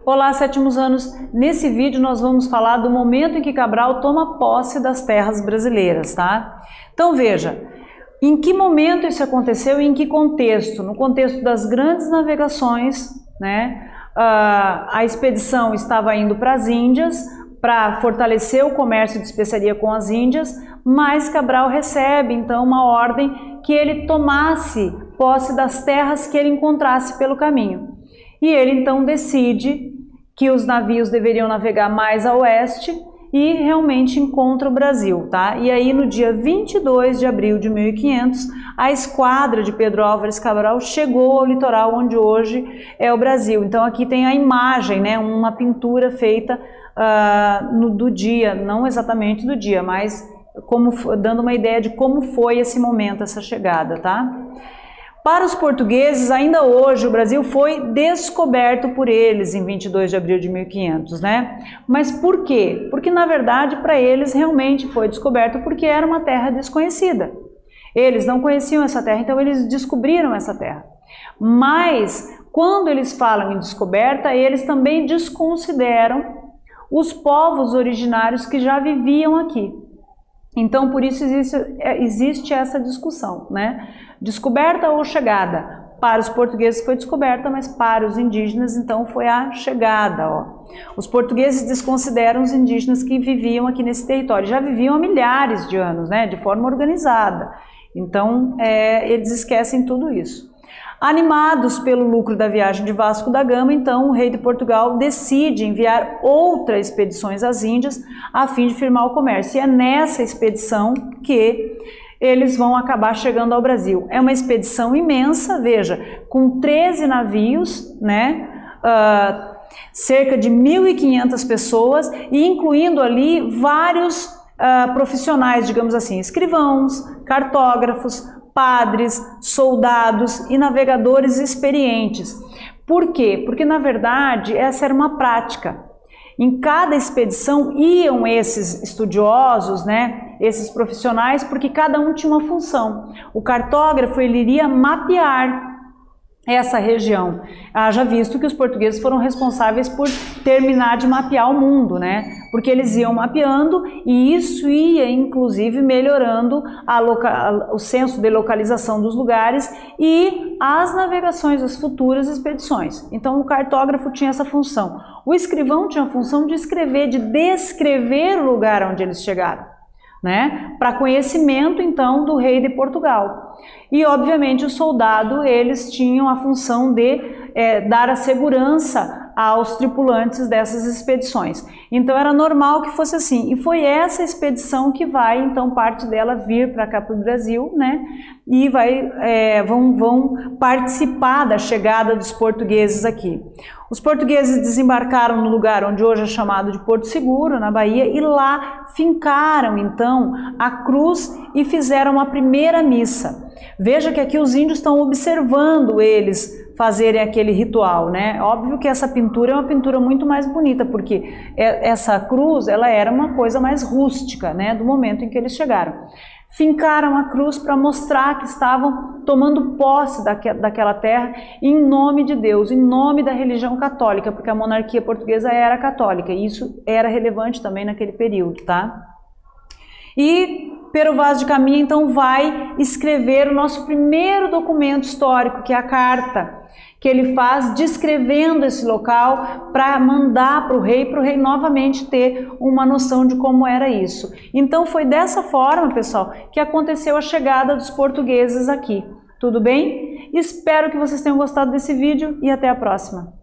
Olá, sétimos anos! Nesse vídeo nós vamos falar do momento em que Cabral toma posse das terras brasileiras, tá? Então veja, em que momento isso aconteceu e em que contexto? No contexto das grandes navegações, né? A expedição estava indo para as Índias para fortalecer o comércio de especiaria com as Índias, mas Cabral recebe então uma ordem que ele tomasse posse das terras que ele encontrasse pelo caminho. E ele então decide que os navios deveriam navegar mais a oeste e realmente encontra o Brasil, tá? E aí no dia 22 de abril de 1500, a esquadra de Pedro Álvares Cabral chegou ao litoral onde hoje é o Brasil. Então aqui tem a imagem, né, uma pintura feita do dia, não exatamente do dia, mas dando uma ideia de como foi esse momento, essa chegada, tá? Para os portugueses, ainda hoje, o Brasil foi descoberto por eles em 22 de abril de 1500, né? Mas por quê? Porque, na verdade, para eles realmente foi descoberto porque era uma terra desconhecida. Eles não conheciam essa terra, então eles descobriram essa terra. Mas, quando eles falam em descoberta, eles também desconsideram os povos originários que já viviam aqui. Então, por isso existe essa discussão, né? Descoberta ou chegada? Para os portugueses foi descoberta, mas para os indígenas, então, foi a chegada, ó. Os portugueses desconsideram os indígenas que viviam aqui nesse território. Já viviam há milhares de anos, né? De forma organizada. Então, eles esquecem tudo isso. Animados pelo lucro da viagem de Vasco da Gama, então o rei de Portugal decide enviar outras expedições às Índias a fim de firmar o comércio. E é nessa expedição que eles vão acabar chegando ao Brasil. É uma expedição imensa, veja, com 13 navios, né? Cerca de 1.500 pessoas e incluindo ali vários profissionais, digamos assim, escrivãos, cartógrafos, padres, soldados e navegadores experientes. Por quê? Porque, na verdade, essa era uma prática. Em cada expedição iam esses estudiosos, né, esses profissionais, porque cada um tinha uma função. O cartógrafo, ele iria mapear essa região. Haja visto que os portugueses foram responsáveis por terminar de mapear o mundo, né? Porque eles iam mapeando e isso ia, inclusive, melhorando o senso de localização dos lugares e as navegações, as futuras expedições. Então, o cartógrafo tinha essa função. O escrivão tinha a função de escrever, de descrever o lugar onde eles chegaram, né? Para conhecimento, então, do rei de Portugal. E, obviamente, o soldado, eles tinham a função de dar a segurança aos tripulantes dessas expedições. Então, era normal que fosse assim. E foi essa expedição que vai, então, parte dela vir para cá para o Brasil, né? E vão participar da chegada dos portugueses aqui. Os portugueses desembarcaram no lugar onde hoje é chamado de Porto Seguro, na Bahia, e lá fincaram, então, a cruz e fizeram a primeira missa. Veja que aqui os índios estão observando eles fazerem aquele ritual, né? Óbvio que essa pintura é uma pintura muito mais bonita, porque essa cruz, ela era uma coisa mais rústica, né? Do momento em que eles chegaram. Fincaram a cruz para mostrar que estavam tomando posse daquela terra em nome de Deus, em nome da religião católica, porque a monarquia portuguesa era católica, e isso era relevante também naquele período, tá? E Pero Vaz de Caminha, então, vai escrever o nosso primeiro documento histórico, que é a carta que ele faz descrevendo esse local para mandar para o rei novamente ter uma noção de como era isso. Então foi dessa forma, pessoal, que aconteceu a chegada dos portugueses aqui. Tudo bem? Espero que vocês tenham gostado desse vídeo e até a próxima.